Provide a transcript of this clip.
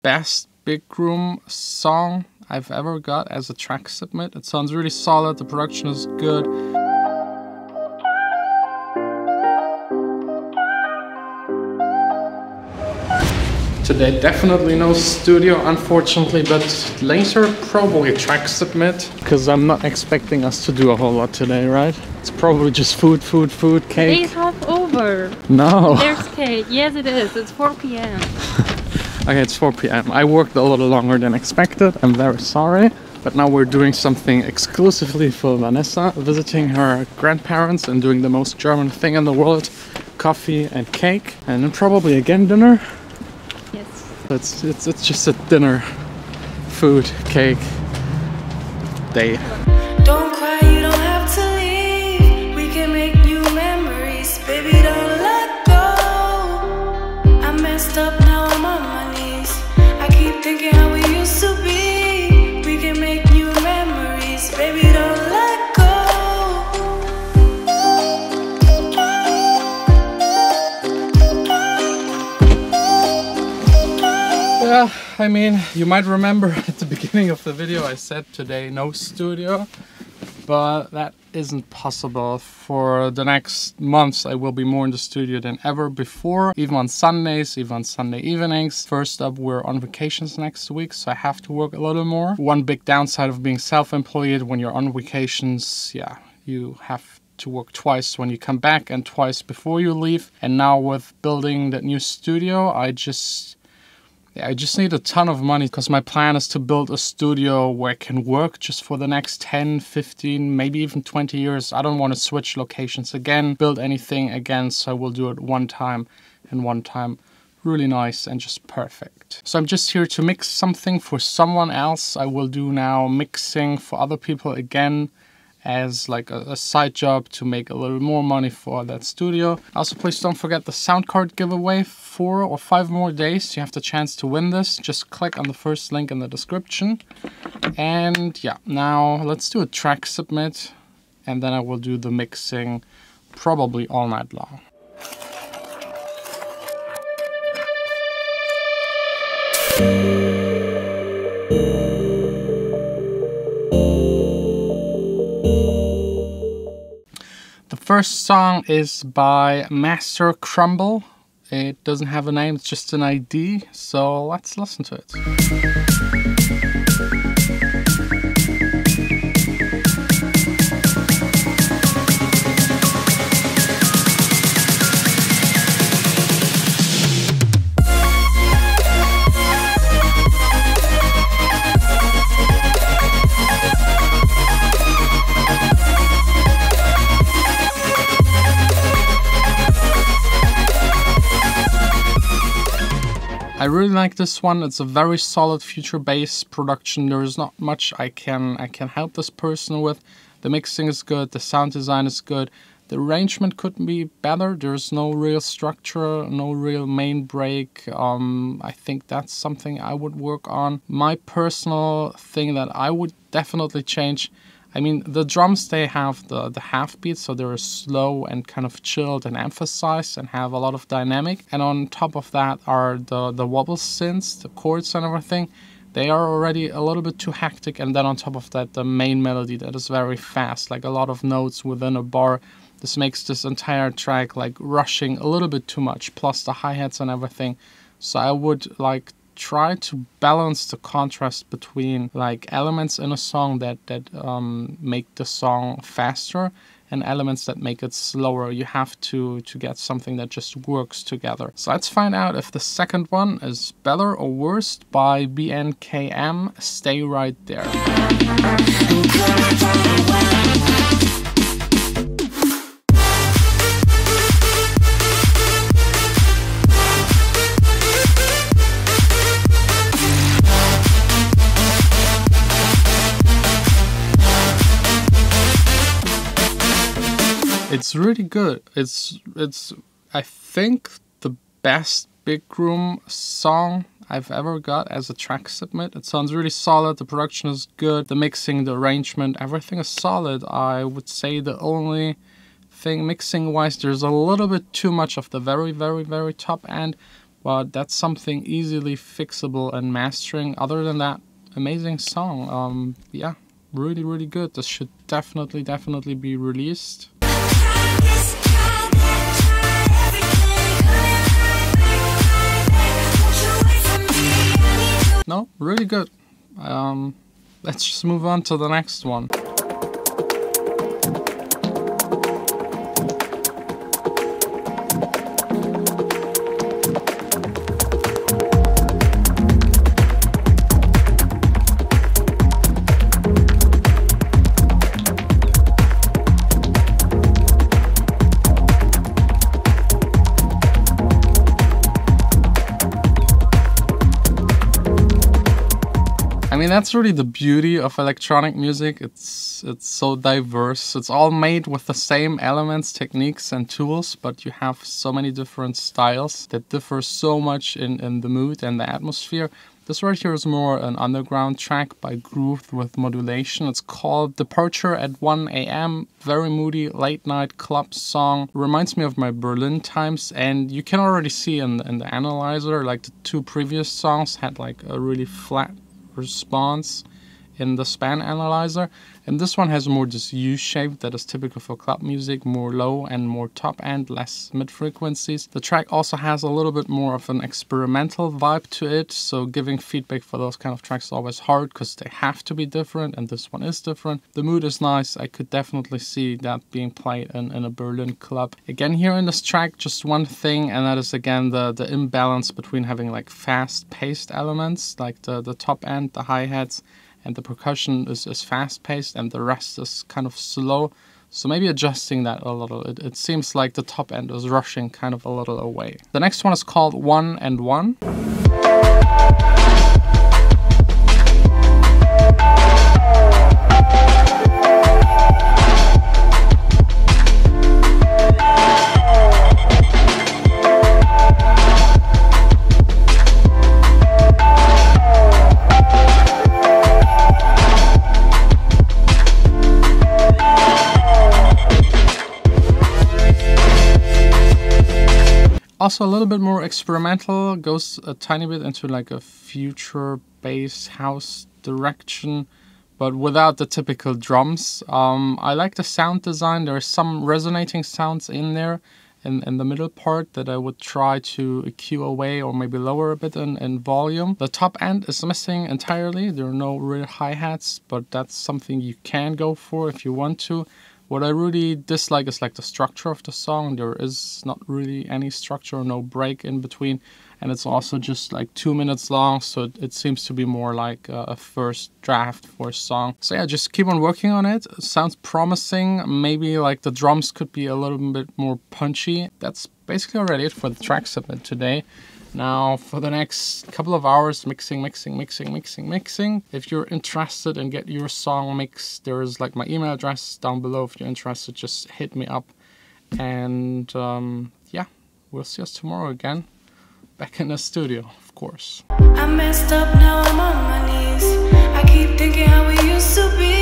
best big room song I've ever got as a track submit. It sounds really solid, the production is good. Today definitely no studio unfortunately, but later probably a track submit, because I'm not expecting us to do a whole lot today, right? It's probably just food, cake. Today's half over. No. There's cake. Yes it is. It's 4 p.m. Okay, it's 4 p.m. I worked a little longer than expected. I'm very sorry. But now we're doing something exclusively for Vanessa, visiting her grandparents and doing the most German thing in the world, coffee and cake, and then probably again dinner. Yes. It's just a dinner, food, cake day. Don't cry, you don't have to leave. We can make new memories, baby, don't let go. I messed up, now I'm on my knees. I keep thinking how we used to be. We can make new memories, baby, don't let go. Yeah, I mean, you might remember at the beginning of the video I said today no studio, but that isn't possible. For the next months I will be more in the studio than ever before, even on Sundays, even on Sunday evenings. First up, we're on vacations next week, so I have to work a little more. One big downside of being self-employed, when you're on vacations, yeah, you have to work twice when you come back and twice before you leave. And now with building that new studio, I just need a ton of money, because my plan is to build a studio where I can work just for the next 10, 15, maybe even 20 years. I don't want to switch locations again, build anything again, so I will do it one time, and one time really nice and just perfect. So I'm just here to mix something for someone else. I will do now mixing for other people again, as like a side job to make a little more money for that studio. Also, please don't forget the sound card giveaway. 4 or 5 more days, you have the chance to win this. Just click on the first link in the description. And yeah, now let's do a track submit, and then I will do the mixing probably all night long. The first song is by Master Crumble. It doesn't have a name, it's just an ID, so let's listen to it. I really like this one. It's a very solid future bass production. There is not much I can help this person with. The mixing is good, the sound design is good. The arrangement could be better. There's no real structure, no real main break. I think that's something I would work on. My personal thing that I would definitely change, I mean, the drums, they have the half beat, so they're slow and kind of chilled and emphasized and have a lot of dynamic. And on top of that are the wobble synths, the chords and everything. They are already a little bit too hectic. And then on top of that, the main melody that is very fast, like a lot of notes within a bar. This makes this entire track like rushing a little bit too much, plus the hi-hats and everything. So I would like try to balance the contrast between like elements in a song that make the song faster and elements that make it slower. You have to get something that just works together. So let's find out if the second one is better or worse by BNKM. Stay right there. It's really good. It's I think the best big room song I've ever got as a track submit. It sounds really solid, the production is good, the mixing, the arrangement, everything is solid. I would say the only thing mixing wise, there's a little bit too much of the very top end, but that's something easily fixable and mastering. Other than that, amazing song. Yeah, really, really good. This should definitely be released. No, really good. Let's just move on to the next one. I mean, that's really the beauty of electronic music. It's so diverse. It's all made with the same elements, techniques, and tools, but you have so many different styles that differ so much in the mood and the atmosphere. This right here is more an underground track by Groove with modulation. It's called Departure at 1 AM. Very moody late night club song. Reminds me of my Berlin times, and you can already see in the analyzer, like the two previous songs had like a really flat response in the span analyzer, and this one has more this U shape that is typical for club music, more low and more top end, less mid frequencies. The track also has a little bit more of an experimental vibe to it, so giving feedback for those kind of tracks is always hard because they have to be different, and this one is different. The mood is nice. I could definitely see that being played in a Berlin club. Again, here in this track, just one thing, and that is again the imbalance between having like fast paced elements like the top end, the hi-hats, and the percussion is fast-paced and the rest is kind of slow. So maybe adjusting that a little. It seems like the top end is rushing kind of a little away. The next one is called 1 and 1. Also a little bit more experimental, goes a tiny bit into like a future bass house direction, but without the typical drums. I like the sound design. There are some resonating sounds in there in the middle part that I would try to EQ away or maybe lower a bit in volume. The top end is missing entirely. There are no real hi-hats, but that's something you can go for if you want to. What I really dislike is like the structure of the song. There is not really any structure, no break in between, and it's also just like 2 minutes long, so it seems to be more like a first draft for a song. So yeah, just keep on working on it. It sounds promising. Maybe like the drums could be a little bit more punchy. That's basically already it for the track submit today. Now for the next couple of hours, mixing. If you're interested in get your song mixed, there is like my email address down below. If you're interested, just hit me up. And yeah, we'll see us tomorrow again. Back in the studio, of course. I messed up, now I'm on my knees. I keep thinking how we used to be.